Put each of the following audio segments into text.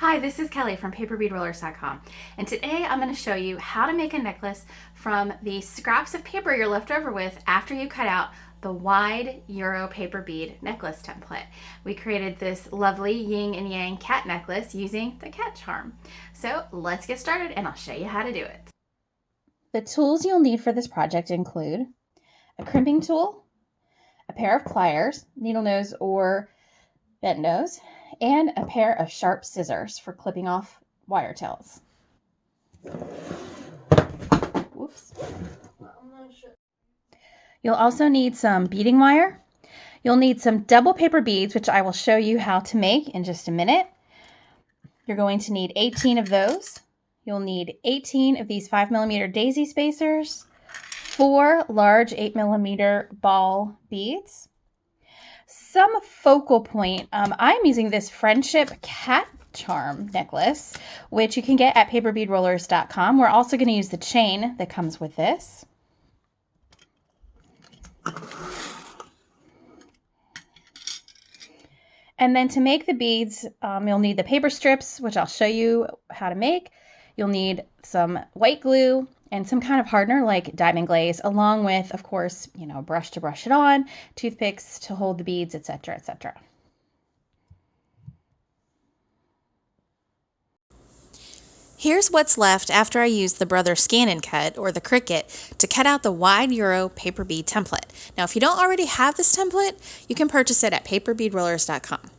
Hi, this is Kelly from paperbeadrollers.com, and today I'm going to show you how to make a necklace from the scraps of paper you're left over with after you cut out the Wide Euro paper bead necklace template. We created this lovely yin and yang cat necklace using the cat charm. So let's get started and I'll show you how to do it. The tools you'll need for this project include a crimping tool, a pair of pliers, needle nose or bent nose, and a pair of sharp scissors for clipping off wire tails. Whoops. You'll also need some beading wire. You'll need some double paper beads, which I will show you how to make in just a minute. You're going to need 18 of those. You'll need 18 of these 5mm daisy spacers, 4 large 8mm ball beads, some focal point. I'm using this Friendship Cat Charm necklace, which you can get at paperbeadrollers.com. We're also going to use the chain that comes with this. And then to make the beads, you'll need the paper strips, which I'll show you how to make. You'll need some white glue and some kind of hardener like diamond glaze, along with, of course, brush to brush it on, toothpicks to hold the beads, etc., etc. Here's what's left after I used the Brother Scan and Cut, or the Cricut, to cut out the Wide Euro paper bead template. Now, if you don't already have this template, you can purchase it at paperbeadrollers.com.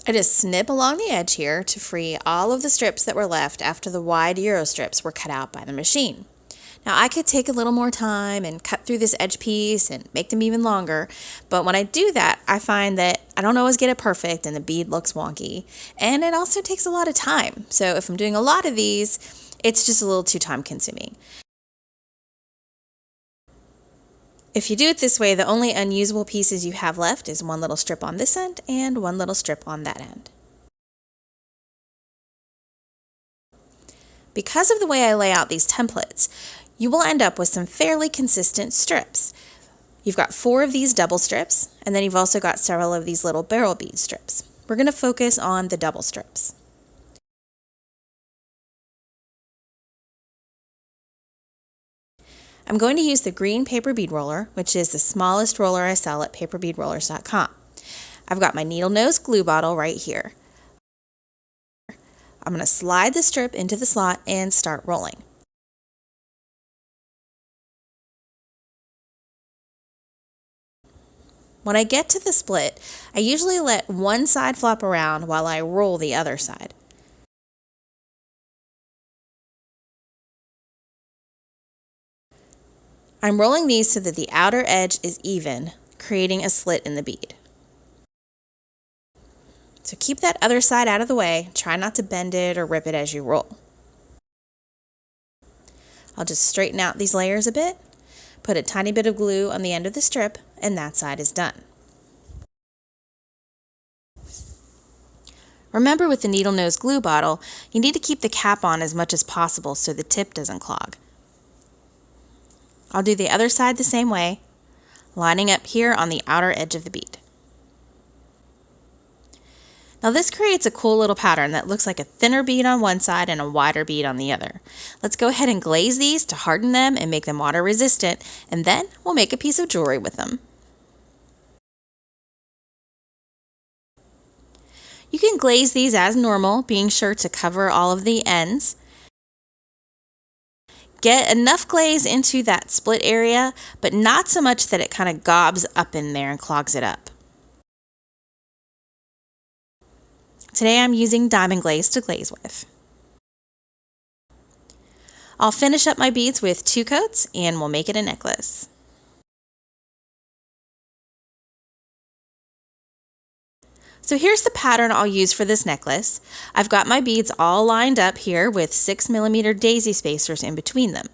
I just snip along the edge here to free all of the strips that were left after the Wide Euro strips were cut out by the machine. Now, I could take a little more time and cut through this edge piece and make them even longer, but when I do that, I find that I don't always get it perfect and the bead looks wonky, and it also takes a lot of time. So if I'm doing a lot of these, it's just a little too time consuming. If you do it this way, the only unusable pieces you have left is one little strip on this end and one little strip on that end. Because of the way I lay out these templates, you will end up with some fairly consistent strips. You've got 4 of these double strips, and then you've also got several of these little barrel bead strips. We're going to focus on the double strips. I'm going to use the green paper bead roller, which is the smallest roller I sell at paperbeadrollers.com. I've got my needle nose glue bottle right here. I'm going to slide the strip into the slot and start rolling. When I get to the split, I usually let one side flop around while I roll the other side. I'm rolling these so that the outer edge is even, creating a slit in the bead. So keep that other side out of the way. Try not to bend it or rip it as you roll. I'll just straighten out these layers a bit, put a tiny bit of glue on the end of the strip, and that side is done. Remember, with the needle nose glue bottle, you need to keep the cap on as much as possible so the tip doesn't clog. I'll do the other side the same way, lining up here on the outer edge of the bead. Now this creates a cool little pattern that looks like a thinner bead on one side and a wider bead on the other. Let's go ahead and glaze these to harden them and make them water resistant, and then we'll make a piece of jewelry with them. You can glaze these as normal, being sure to cover all of the ends. Get enough glaze into that split area, but not so much that it kind of gobs up in there and clogs it up. Today I'm using diamond glaze to glaze with. I'll finish up my beads with 2 coats and we'll make it a necklace. So here's the pattern I'll use for this necklace. I've got my beads all lined up here with 6mm daisy spacers in between them.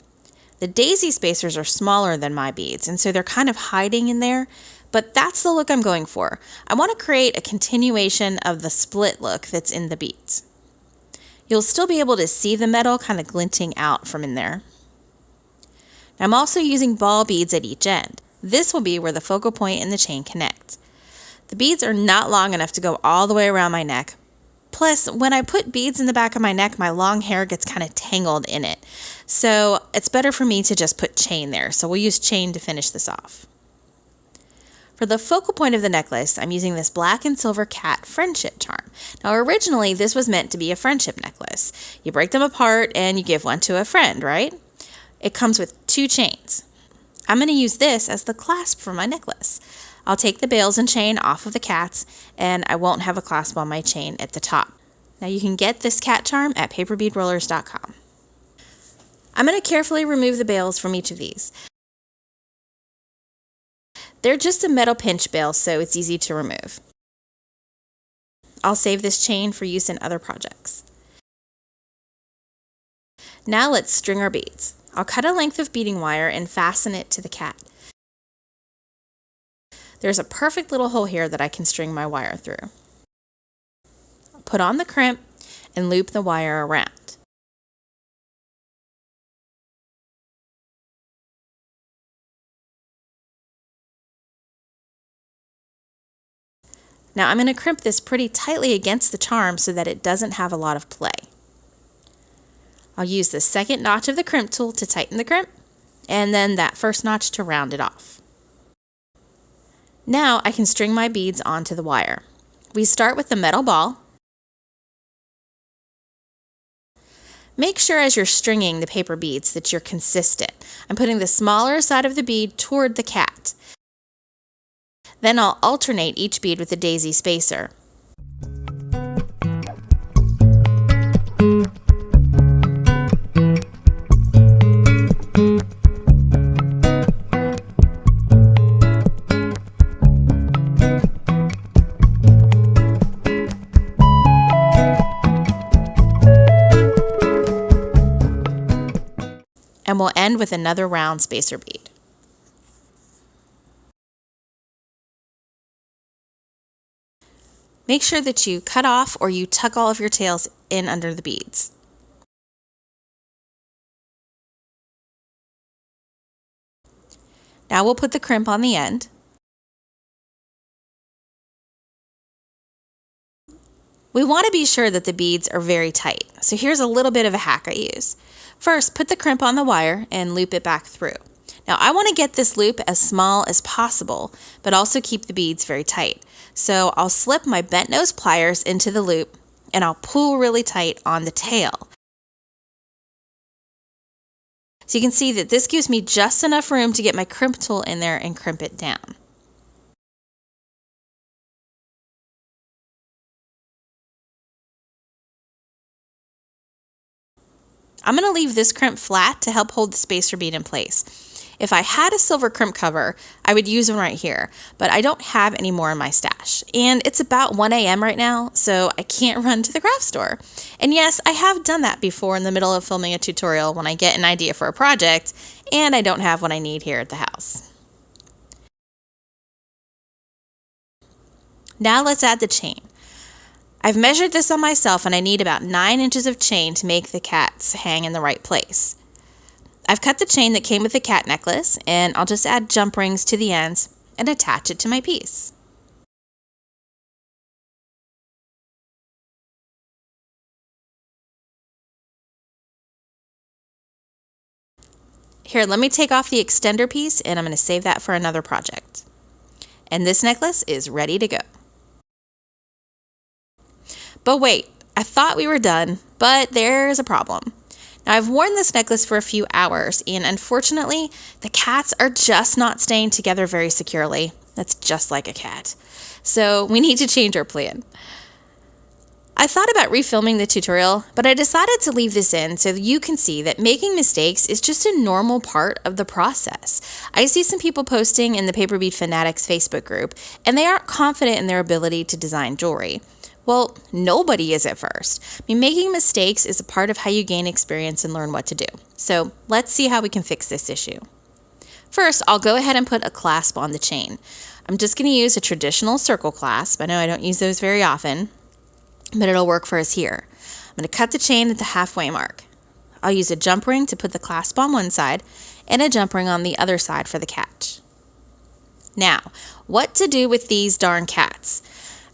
The daisy spacers are smaller than my beads, and so they're kind of hiding in there, but that's the look I'm going for. I want to create a continuation of the split look that's in the beads. You'll still be able to see the metal kind of glinting out from in there. I'm also using ball beads at each end. This will be where the focal point and the chain connect. The beads are not long enough to go all the way around my neck. Plus, when I put beads in the back of my neck, my long hair gets kind of tangled in it. So it's better for me to just put chain there. So we'll use chain to finish this off. For the focal point of the necklace, I'm using this black and silver cat friendship charm. Now originally this was meant to be a friendship necklace. You break them apart and you give one to a friend, right? It comes with 2 chains. I'm going to use this as the clasp for my necklace. I'll take the bales and chain off of the cats, and I won't have a clasp on my chain at the top. Now you can get this cat charm at paperbeadrollers.com. I'm going to carefully remove the bales from each of these. They're just a metal pinch bale, so it's easy to remove. I'll save this chain for use in other projects. Now let's string our beads. I'll cut a length of beading wire and fasten it to the cat. There's a perfect little hole here that I can string my wire through. Put on the crimp and loop the wire around. Now I'm going to crimp this pretty tightly against the charm so that it doesn't have a lot of play. I'll use the second notch of the crimp tool to tighten the crimp, and then that first notch to round it off. Now I can string my beads onto the wire. We start with the metal ball. Make sure as you're stringing the paper beads that you're consistent. I'm putting the smaller side of the bead toward the cat. Then I'll alternate each bead with a daisy spacer. And we'll end with another round spacer bead. Make sure that you cut off or you tuck all of your tails in under the beads. Now we'll put the crimp on the end. We want to be sure that the beads are very tight, so here's a little bit of a hack I use. First, put the crimp on the wire and loop it back through. Now I want to get this loop as small as possible, but also keep the beads very tight. So I'll slip my bent nose pliers into the loop and I'll pull really tight on the tail. So you can see that this gives me just enough room to get my crimp tool in there and crimp it down. I'm going to leave this crimp flat to help hold the spacer bead in place. If I had a silver crimp cover, I would use one right here, but I don't have any more in my stash. And it's about 1 a.m. right now, so I can't run to the craft store. And yes, I have done that before in the middle of filming a tutorial when I get an idea for a project and I don't have what I need here at the house. Now let's add the chain. I've measured this on myself and I need about 9 inches of chain to make the cats hang in the right place. I've cut the chain that came with the cat necklace and I'll just add jump rings to the ends and attach it to my piece. Here, let me take off the extender piece and I'm going to save that for another project. And this necklace is ready to go. But wait, I thought we were done, but there's a problem. Now I've worn this necklace for a few hours and unfortunately the cats are just not staying together very securely. That's just like a cat. So we need to change our plan. I thought about refilming the tutorial, but I decided to leave this in so that you can see that making mistakes is just a normal part of the process. I see some people posting in the Paper Bead Fanatics Facebook group and they aren't confident in their ability to design jewelry. Well, nobody is at first. I mean, making mistakes is a part of how you gain experience and learn what to do. So let's see how we can fix this issue. First, I'll go ahead and put a clasp on the chain. I'm just going to use a traditional circle clasp. I know I don't use those very often, but it'll work for us here. I'm going to cut the chain at the halfway mark. I'll use a jump ring to put the clasp on one side and a jump ring on the other side for the catch. Now, what to do with these darn cats?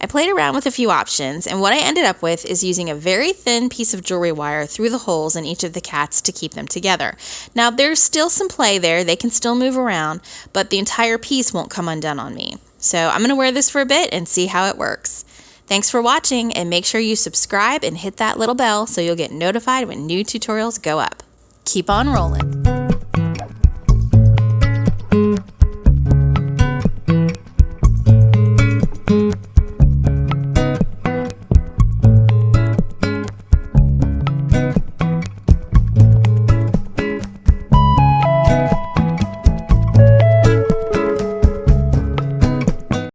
I played around with a few options, and what I ended up with is using a very thin piece of jewelry wire through the holes in each of the cats to keep them together. Now there's still some play there, they can still move around, but the entire piece won't come undone on me. So I'm going to wear this for a bit and see how it works. Thanks for watching, and make sure you subscribe and hit that little bell so you'll get notified when new tutorials go up. Keep on rolling.